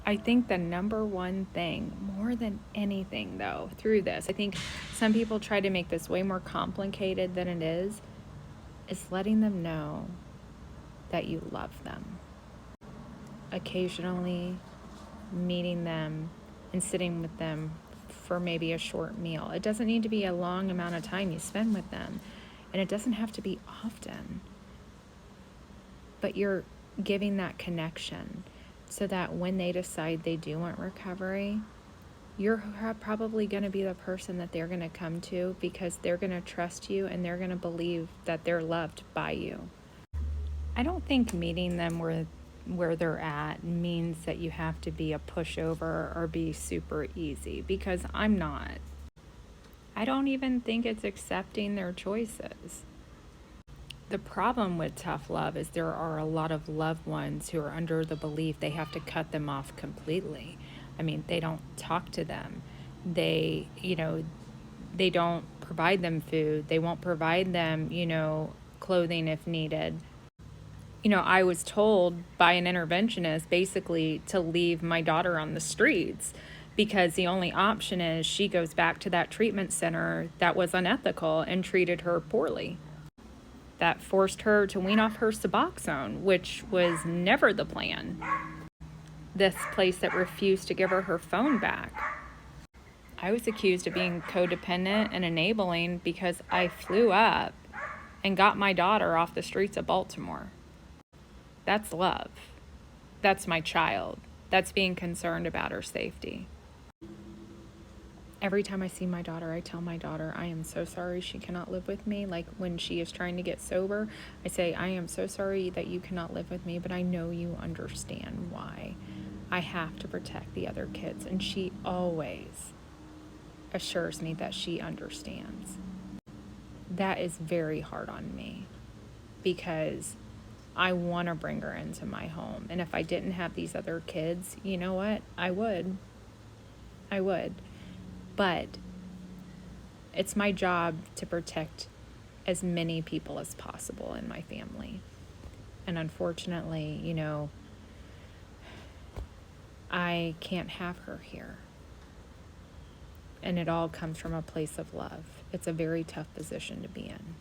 I think the number one thing, more than anything, though, through this, I think some people try to make this way more complicated than it is letting them know that you love them. Occasionally meeting them and sitting with them for maybe a short meal. It doesn't need to be a long amount of time you spend with them, and it doesn't have to be often. But you're giving that connection so that when they decide they do want recovery, you're probably going to be the person that they're going to come to because they're going to trust you and they're going to believe that they're loved by you. I don't think meeting them where they're at means that you have to be a pushover or be super easy, because I'm not. I don't even think it's accepting their choices. The problem with tough love is there are a lot of loved ones who are under the belief they have to cut them off completely. I mean, they don't talk to them. They don't provide them food. They won't provide them, clothing if needed. I was told by an interventionist basically to leave my daughter on the streets because the only option is she goes back to that treatment center that was unethical and treated her poorly. That forced her to wean off her Suboxone, which was never the plan. This place that refused to give her her phone back. I was accused of being codependent and enabling because I flew up and got my daughter off the streets of Baltimore. That's love. That's my child. That's being concerned about her safety. Every time I see my daughter, I tell my daughter, I am so sorry she cannot live with me. Like when she is trying to get sober, I say, I am so sorry that you cannot live with me, but I know you understand why. I have to protect the other kids. And she always assures me that she understands. That is very hard on me because I want to bring her into my home. And if I didn't have these other kids, you know what? I would. But it's my job to protect as many people as possible in my family. And unfortunately, I can't have her here. And it all comes from a place of love. It's a very tough position to be in.